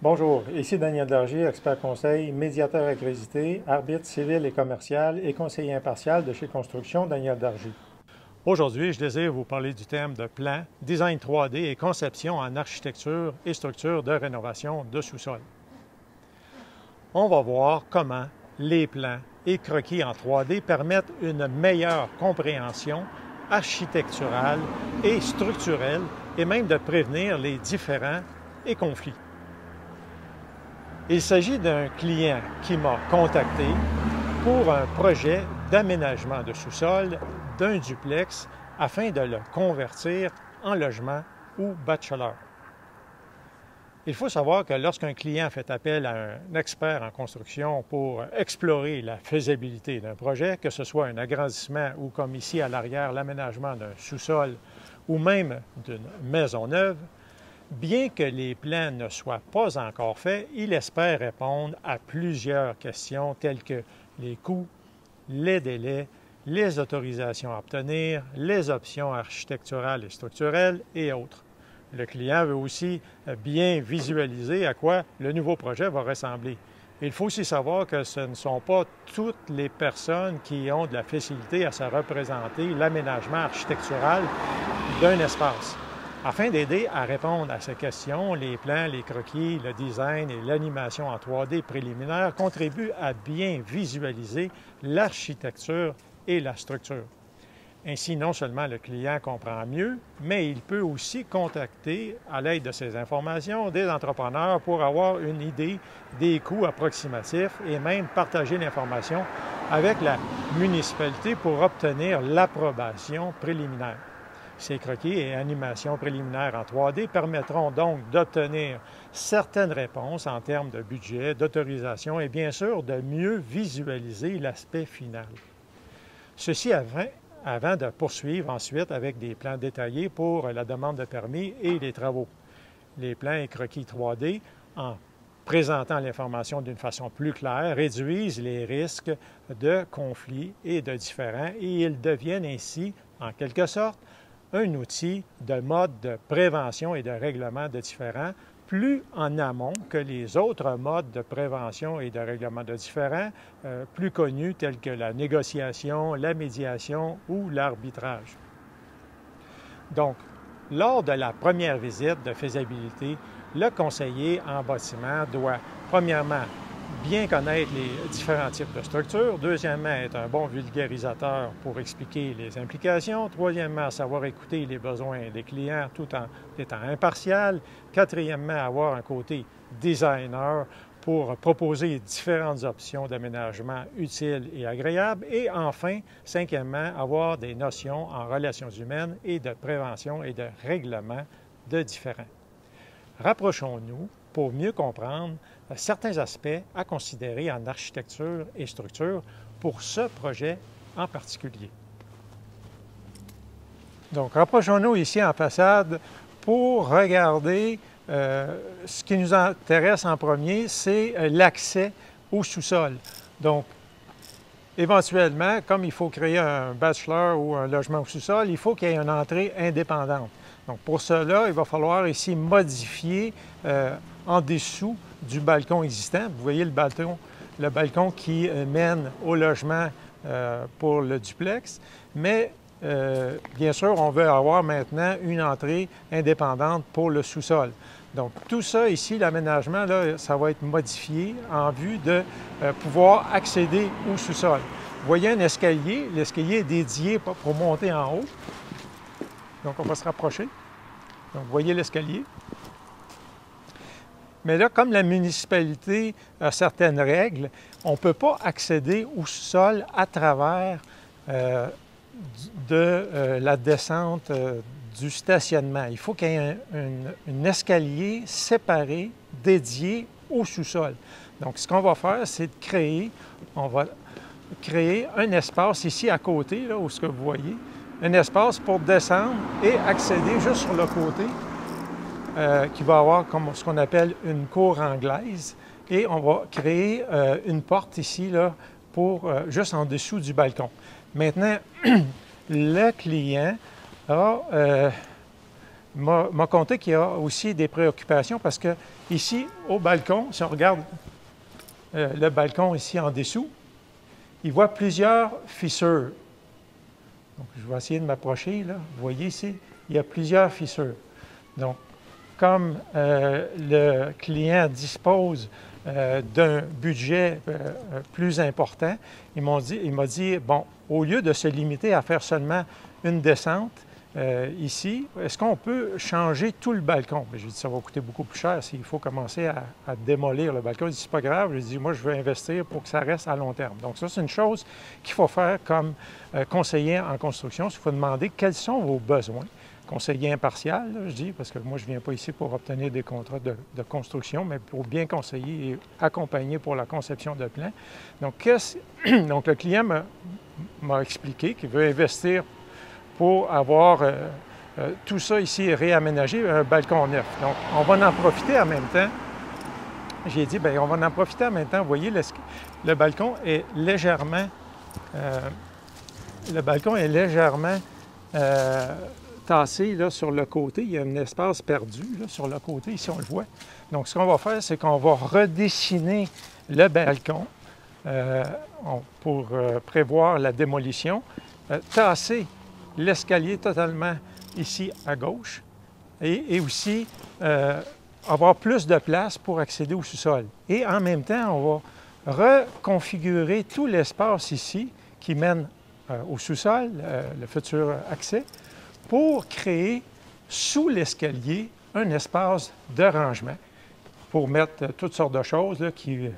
Bonjour, ici Daniel Dargy, expert conseil, médiateur accrédité, arbitre civil et commercial et conseiller impartial de chez Construction Daniel Dargy. Aujourd'hui, je désire vous parler du thème de plan, design 3D et conception en architecture et structure de rénovation de sous-sol. On va voir comment les plans et croquis en 3D permettent une meilleure compréhension architecturale et structurelle et même de prévenir les différends et conflits. Il s'agit d'un client qui m'a contacté pour un projet d'aménagement de sous-sol d'un duplex afin de le convertir en logement ou bachelor. Il faut savoir que lorsqu'un client fait appel à un expert en construction pour explorer la faisabilité d'un projet, que ce soit un agrandissement ou comme ici à l'arrière l'aménagement d'un sous-sol ou même d'une maison neuve, bien que les plans ne soient pas encore faits, il espère répondre à plusieurs questions telles que les coûts, les délais, les autorisations à obtenir, les options architecturales et structurelles et autres. Le client veut aussi bien visualiser à quoi le nouveau projet va ressembler. Il faut aussi savoir que ce ne sont pas toutes les personnes qui ont de la facilité à se représenter l'aménagement architectural d'un espace. Afin d'aider à répondre à ces questions, les plans, les croquis, le design et l'animation en 3D préliminaire contribuent à bien visualiser l'architecture et la structure. Ainsi, non seulement le client comprend mieux, mais il peut aussi contacter, à l'aide de ces informations, des entrepreneurs pour avoir une idée des coûts approximatifs et même partager l'information avec la municipalité pour obtenir l'approbation préliminaire. Ces croquis et animations préliminaires en 3D permettront donc d'obtenir certaines réponses en termes de budget, d'autorisation et bien sûr de mieux visualiser l'aspect final. Ceci avant de poursuivre ensuite avec des plans détaillés pour la demande de permis et les travaux. Les plans et croquis 3D, en présentant l'information d'une façon plus claire, réduisent les risques de conflits et de différends et ils deviennent ainsi, en quelque sorte, un outil de mode de prévention et de règlement de différends plus en amont que les autres modes de prévention et de règlement de différends plus connus tels que la négociation, la médiation ou l'arbitrage. Donc, lors de la première visite de faisabilité, le conseiller en bâtiment doit, premièrement, bien connaître les différents types de structures. Deuxièmement, être un bon vulgarisateur pour expliquer les implications. Troisièmement, savoir écouter les besoins des clients tout en étant impartial. Quatrièmement, avoir un côté designer pour proposer différentes options d'aménagement utiles et agréables. Et enfin, cinquièmement, avoir des notions en relations humaines et de prévention et de règlement de différends. Rapprochons-nous pour mieux comprendre certains aspects à considérer en architecture et structure pour ce projet en particulier. Donc, rapprochons-nous ici en façade pour regarder ce qui nous intéresse en premier, c'est l'accès au sous-sol. Donc, éventuellement, comme il faut créer un bachelor ou un logement au sous-sol, il faut qu'il y ait une entrée indépendante. Donc, pour cela, il va falloir ici modifier en dessous du balcon existant. Vous voyez le balcon qui mène au logement pour le duplex, mais bien sûr, on veut avoir maintenant une entrée indépendante pour le sous-sol. Donc, tout ça ici, l'aménagement, ça va être modifié en vue de pouvoir accéder au sous-sol. Vous voyez un escalier, l'escalier est dédié pour monter en haut. Donc, on va se rapprocher. Donc, vous voyez l'escalier. Mais là, comme la municipalité a certaines règles, on ne peut pas accéder au sous-sol à travers la descente du stationnement. Il faut qu'il y ait un escalier séparé, dédié au sous-sol. Donc, ce qu'on va faire, c'est de créer un espace ici à côté, là, où ce que vous voyez, un espace pour descendre et accéder juste sur le côté, qui va avoir comme ce qu'on appelle une cour anglaise. Et on va créer une porte ici, là, pour juste en dessous du balcon. Maintenant, le client a m'a conté qu'il y a aussi des préoccupations parce que ici, au balcon, si on regarde le balcon ici en dessous, il voit plusieurs fissures. Donc, je vais essayer de m'approcher, là. Vous voyez ici, il y a plusieurs fissures. Donc, comme le client dispose d'un budget plus important, il m'a dit, bon, au lieu de se limiter à faire seulement une descente ici, est-ce qu'on peut changer tout le balcon? J'ai dit, ça va coûter beaucoup plus cher s'il faut commencer à démolir le balcon. Il dit, c'est pas grave. J'ai dit, moi, je veux investir pour que ça reste à long terme. Donc ça, c'est une chose qu'il faut faire comme conseiller en construction. Il faut demander quels sont vos besoins. Conseiller impartial, là, je dis, parce que moi, je ne viens pas ici pour obtenir des contrats de construction, mais pour bien conseiller et accompagner pour la conception de plans. Donc, donc le client m'a expliqué qu'il veut investir pour avoir tout ça ici réaménagé, un balcon neuf. Donc, on va en profiter en même temps. J'ai dit, bien, on va en profiter en même temps. Vous voyez, le balcon est légèrement tassé là, sur le côté. Il y a un espace perdu là, sur le côté, ici on le voit. Donc ce qu'on va faire, c'est qu'on va redessiner le balcon pour prévoir la démolition, tasser l'escalier totalement ici à gauche et aussi avoir plus de place pour accéder au sous-sol. Et en même temps, on va reconfigurer tout l'espace ici qui mène au sous-sol, le futur accès, pour créer sous l'escalier un espace de rangement pour mettre toutes sortes de choses là,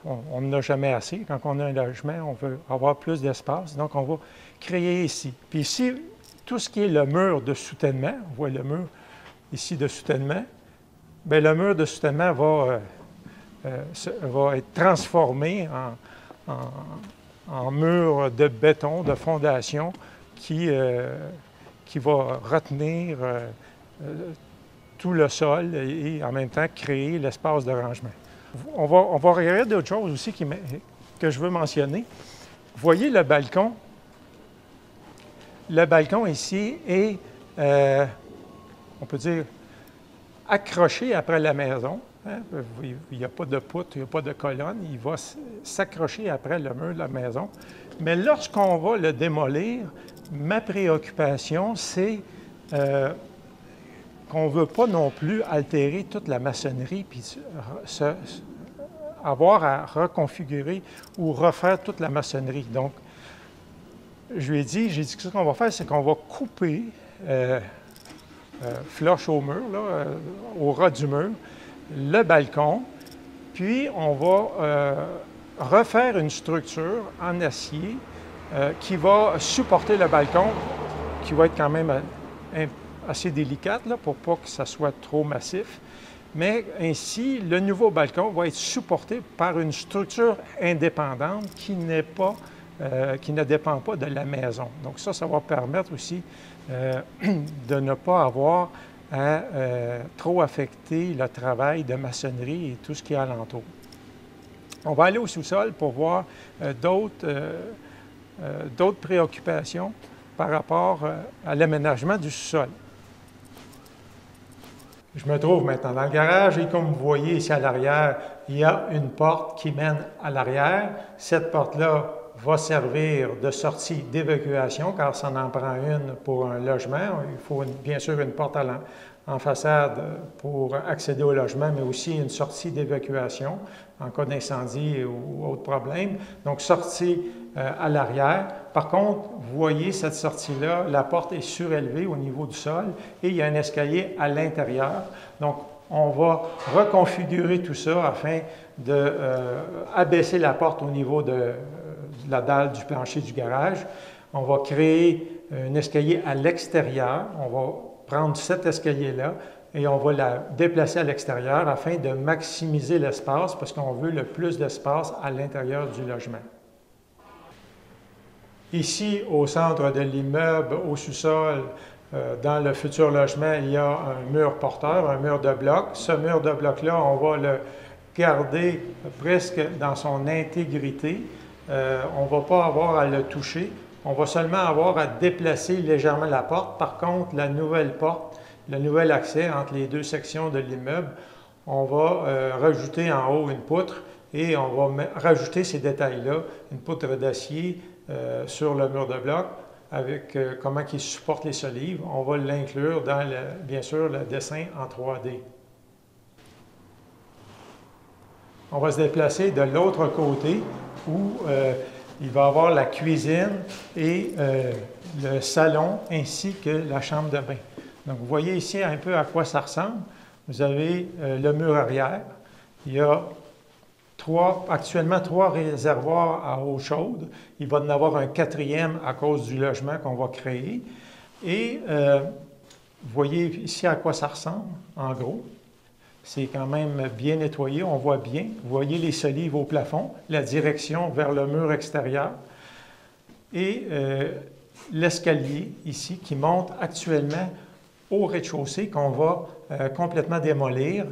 on n'a jamais assez. Quand on a un logement, on veut avoir plus d'espace, donc on va créer ici. Puis ici, tout ce qui est le mur de soutènement, on voit le mur ici de soutènement, bien, le mur de soutènement va être transformé en mur de béton, de fondation qui va retenir tout le sol et en même temps créer l'espace de rangement. On va regarder d'autres choses aussi que je veux mentionner. Vous voyez le balcon? Le balcon ici est, on peut dire, accroché après la maison. Hein? Il n'y a pas de poutre, il n'y a pas de colonne. Il va s'accrocher après le mur de la maison. Mais lorsqu'on va le démolir, ma préoccupation, c'est qu'on ne veut pas non plus altérer toute la maçonnerie puis avoir à reconfigurer ou refaire toute la maçonnerie. Donc, j'ai dit que ce qu'on va faire, c'est qu'on va couper flush au mur, là, au ras du mur, le balcon, puis on va refaire une structure en acier qui va supporter le balcon, qui va être quand même assez délicate là, pour pas que ça soit trop massif. Mais ainsi, le nouveau balcon va être supporté par une structure indépendante qui ne dépend pas de la maison. Donc ça va permettre aussi de ne pas avoir à trop affecter le travail de maçonnerie et tout ce qui est alentour. On va aller au sous-sol pour voir d'autres préoccupations par rapport à l'aménagement du sous-sol. Je me trouve maintenant dans le garage et comme vous voyez ici à l'arrière, il y a une porte qui mène à l'arrière. Cette porte-là va servir de sortie d'évacuation car ça en prend une pour un logement. Il faut bien sûr une porte en façade pour accéder au logement, mais aussi une sortie d'évacuation en cas d'incendie ou autre problème. Donc, sortie à l'arrière. Par contre, vous voyez cette sortie-là, la porte est surélevée au niveau du sol et il y a un escalier à l'intérieur. Donc, on va reconfigurer tout ça afin d'abaisser la porte au niveau de la dalle du plancher du garage. On va créer un escalier à l'extérieur. On va prendre cet escalier-là et on va la déplacer à l'extérieur afin de maximiser l'espace parce qu'on veut le plus d'espace à l'intérieur du logement. Ici, au centre de l'immeuble, au sous-sol, dans le futur logement, il y a un mur porteur, un mur de bloc. Ce mur de bloc-là, on va le garder presque dans son intégrité. On ne va pas avoir à le toucher. On va seulement avoir à déplacer légèrement la porte. Par contre, la nouvelle porte le nouvel accès entre les deux sections de l'immeuble. On va rajouter en haut une poutre et on va rajouter ces détails-là, une poutre d'acier sur le mur de bloc avec comment il supporte les solives. On va l'inclure dans, bien sûr, le dessin en 3D. On va se déplacer de l'autre côté où il va y avoir la cuisine et le salon ainsi que la chambre de bain. Donc, vous voyez ici un peu à quoi ça ressemble. Vous avez le mur arrière. Il y a actuellement 3 réservoirs à eau chaude. Il va y en avoir un 4e à cause du logement qu'on va créer. Et vous voyez ici à quoi ça ressemble, en gros. C'est quand même bien nettoyé, on voit bien. Vous voyez les solives au plafond, la direction vers le mur extérieur. Et l'escalier ici qui monte actuellement au rez-de-chaussée qu'on va complètement démolir.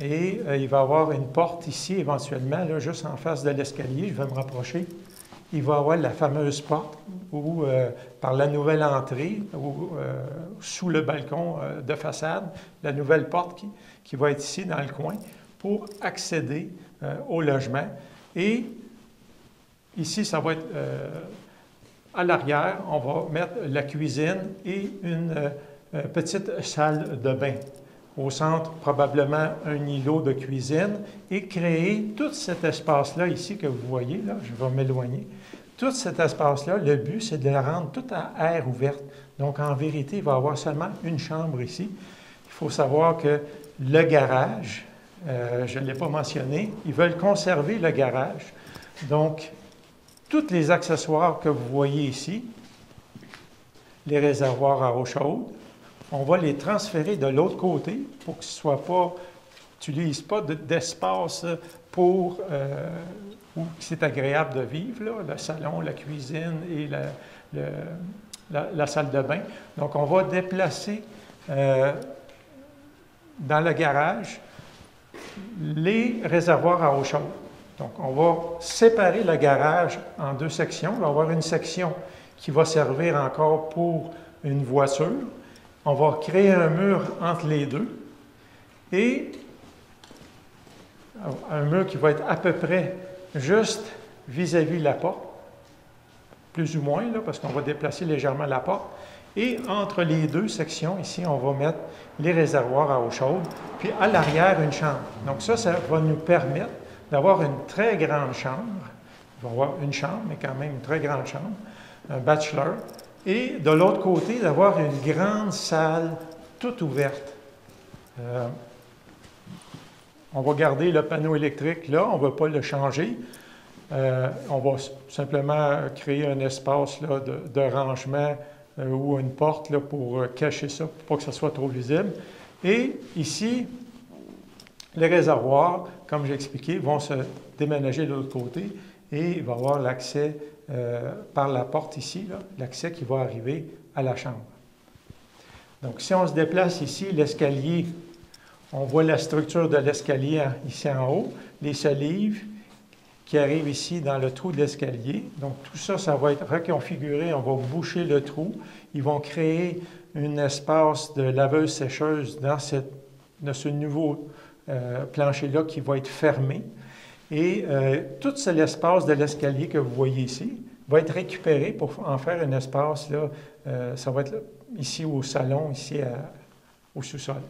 Et il va y avoir une porte ici éventuellement, là, juste en face de l'escalier. Je vais me rapprocher. Il va y avoir la fameuse porte où, par la nouvelle entrée, sous le balcon de façade, la nouvelle porte qui va être ici dans le coin pour accéder au logement. Et ici, ça va être à l'arrière, on va mettre la cuisine et une petite salle de bain. Au centre, probablement un îlot de cuisine et créer tout cet espace-là ici que vous voyez, là, je vais m'éloigner. Tout cet espace-là, le but, c'est de le rendre tout à air ouverte. Donc, en vérité, il va y avoir seulement une chambre ici. Il faut savoir que le garage, je ne l'ai pas mentionné, ils veulent conserver le garage. Donc, tous les accessoires que vous voyez ici, les réservoirs à eau chaude, on va les transférer de l'autre côté pour que ce ne soit pas, n'utilise pas d'espace pour où c'est agréable de vivre, là, le salon, la cuisine et la salle de bain. Donc, on va déplacer dans le garage les réservoirs à eau chaude. Donc, on va séparer le garage en 2 sections. On va avoir une section qui va servir encore pour une voiture. On va créer un mur entre les deux et un mur qui va être à peu près juste vis-à-vis la porte, plus ou moins, là, parce qu'on va déplacer légèrement la porte. Et entre les 2 sections, ici, on va mettre les réservoirs à eau chaude, puis à l'arrière, une chambre. Donc ça va nous permettre d'avoir une très grande chambre. On va avoir une chambre, mais quand même une très grande chambre, un bachelor. Et de l'autre côté, d'avoir une grande salle toute ouverte. On va garder le panneau électrique là, on ne va pas le changer. On va simplement créer un espace là, de rangement ou une porte là, pour cacher ça, pour pas que ça soit trop visible. Et ici, les réservoirs, comme j'ai expliqué, vont se déménager de l'autre côté et il va y avoir l'accès par la porte ici, l'accès qui va arriver à la chambre. Donc, si on se déplace ici, l'escalier, on voit la structure de l'escalier ici en haut, les solives qui arrivent ici dans le trou de l'escalier. Donc, tout ça, ça va être reconfiguré. On va boucher le trou. Ils vont créer un espace de laveuse-sécheuse dans ce nouveau plancher-là qui va être fermé. Et tout l'espace de l'escalier que vous voyez ici va être récupéré pour en faire un espace, là, ça va être là, ici au salon, ici au sous-sol.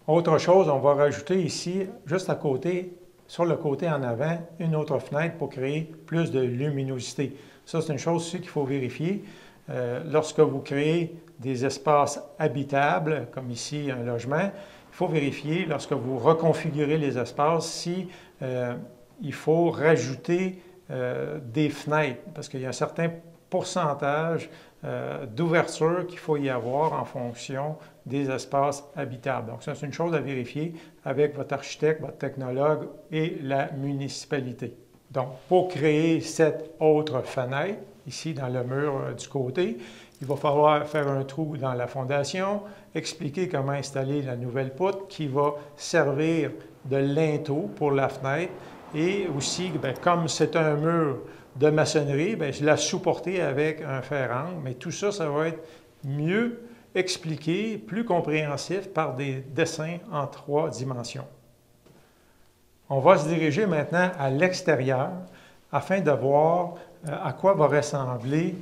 Autre chose, on va rajouter ici, juste à côté, sur le côté en avant, une autre fenêtre pour créer plus de luminosité. Ça, c'est une chose aussi qu'il faut vérifier. Lorsque vous créez des espaces habitables, comme ici un logement, il faut vérifier, lorsque vous reconfigurez les espaces, si il faut rajouter des fenêtres, parce qu'il y a un certain pourcentage d'ouverture qu'il faut y avoir en fonction des espaces habitables. Donc, ça, c'est une chose à vérifier avec votre architecte, votre technologue et la municipalité. Donc, pour créer cette autre fenêtre, ici dans le mur du côté, il va falloir faire un trou dans la fondation, expliquer comment installer la nouvelle poutre qui va servir de linteau pour la fenêtre et aussi, bien, comme c'est un mur de maçonnerie, bien, je la supporter avec un fer-angle, mais tout ça, ça va être mieux expliqués, plus compréhensifs par des dessins en 3 dimensions. On va se diriger maintenant à l'extérieur afin de voir à quoi va ressembler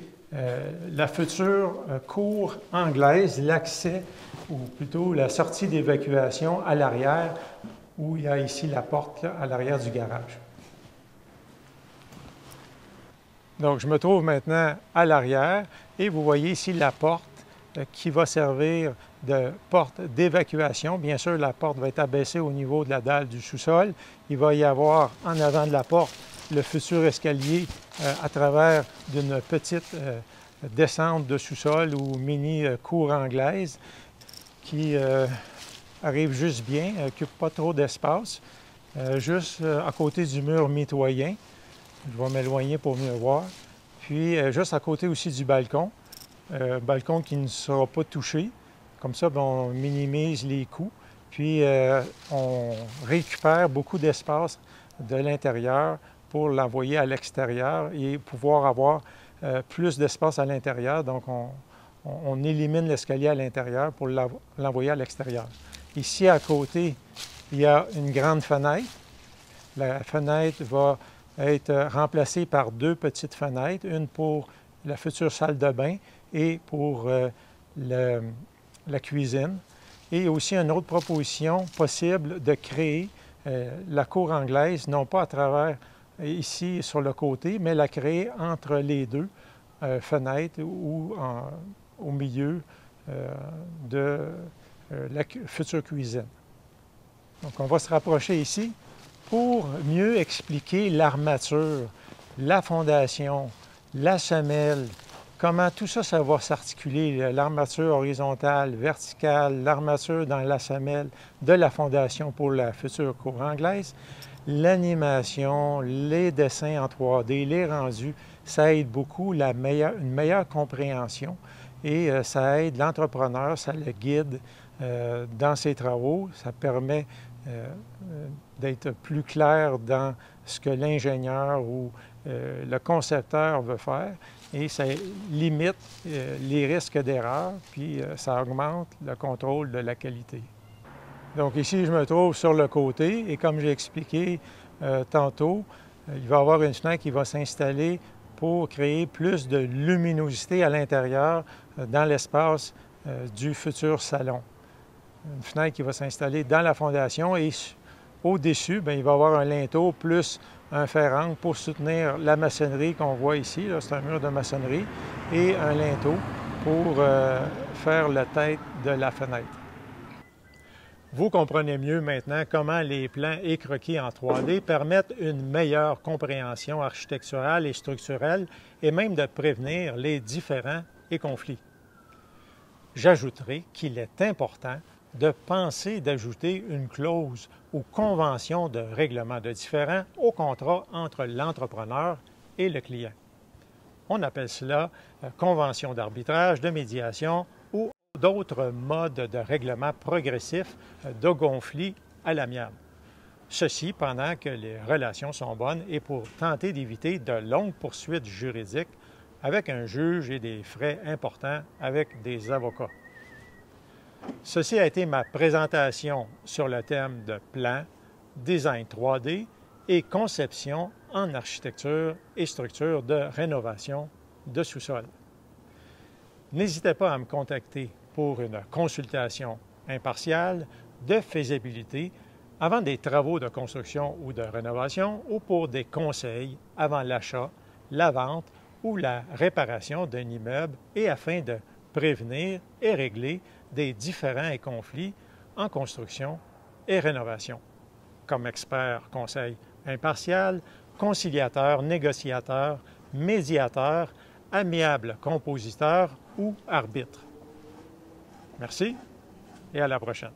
la future cour anglaise, l'accès, ou plutôt la sortie d'évacuation à l'arrière, où il y a ici la porte là, à l'arrière du garage. Donc, je me trouve maintenant à l'arrière et vous voyez ici la porte qui va servir de porte d'évacuation. Bien sûr, la porte va être abaissée au niveau de la dalle du sous-sol. Il va y avoir en avant de la porte le futur escalier à travers d'une petite descente de sous-sol ou mini cour anglaise qui arrive juste bien, n'occupe pas trop d'espace, juste à côté du mur mitoyen. Je vais m'éloigner pour mieux voir. Puis, juste à côté aussi du balcon, balcon qui ne sera pas touché. Comme ça, bien, on minimise les coûts. Puis, on récupère beaucoup d'espace de l'intérieur pour l'envoyer à l'extérieur et pouvoir avoir plus d'espace à l'intérieur. Donc, on élimine l'escalier à l'intérieur pour l'envoyer à l'extérieur. Ici, à côté, il y a une grande fenêtre. La fenêtre va être remplacée par 2 petites fenêtres, une pour la future salle de bain et pour la cuisine. Et aussi une autre proposition possible de créer la cour anglaise, non pas à travers ici sur le côté, mais la créer entre les 2 fenêtres ou au milieu de la future cuisine. Donc on va se rapprocher ici pour mieux expliquer l'armature, la fondation, la semelle, comment tout ça, ça va s'articuler, l'armature horizontale, verticale, l'armature dans la semelle de la fondation pour la future cour anglaise, l'animation, les dessins en 3D, les rendus, ça aide beaucoup une meilleure compréhension et ça aide l'entrepreneur, ça le guide dans ses travaux, ça permet d'être plus clair dans ce que l'ingénieur ou le concepteur veut faire et ça limite les risques d'erreur, puis ça augmente le contrôle de la qualité. Donc ici, je me trouve sur le côté et comme j'ai expliqué tantôt, il va y avoir une fenêtre qui va s'installer pour créer plus de luminosité à l'intérieur dans l'espace du futur salon. Une fenêtre qui va s'installer dans la fondation et au-dessus, il va y avoir un linteau plus un fer-angle pour soutenir la maçonnerie qu'on voit ici. C'est un mur de maçonnerie et un linteau pour faire la tête de la fenêtre. Vous comprenez mieux maintenant comment les plans et croquis en 3D permettent une meilleure compréhension architecturale et structurelle et même de prévenir les différends et conflits. J'ajouterai qu'il est important de penser d'ajouter une clause ou convention de règlement de différend au contrat entre l'entrepreneur et le client. On appelle cela convention d'arbitrage, de médiation ou d'autres modes de règlement progressif de conflit à l'amiable. Ceci pendant que les relations sont bonnes et pour tenter d'éviter de longues poursuites juridiques avec un juge et des frais importants avec des avocats. Ceci a été ma présentation sur le thème de plan, design 3D et conception en architecture et structure de rénovation de sous-sol. N'hésitez pas à me contacter pour une consultation impartiale de faisabilité avant des travaux de construction ou de rénovation ou pour des conseils avant l'achat, la vente ou la réparation d'un immeuble et afin de prévenir et régler des différends et conflits en construction et rénovation. Comme expert conseil impartial, conciliateur, négociateur, médiateur, amiable compositeur ou arbitre. Merci et à la prochaine.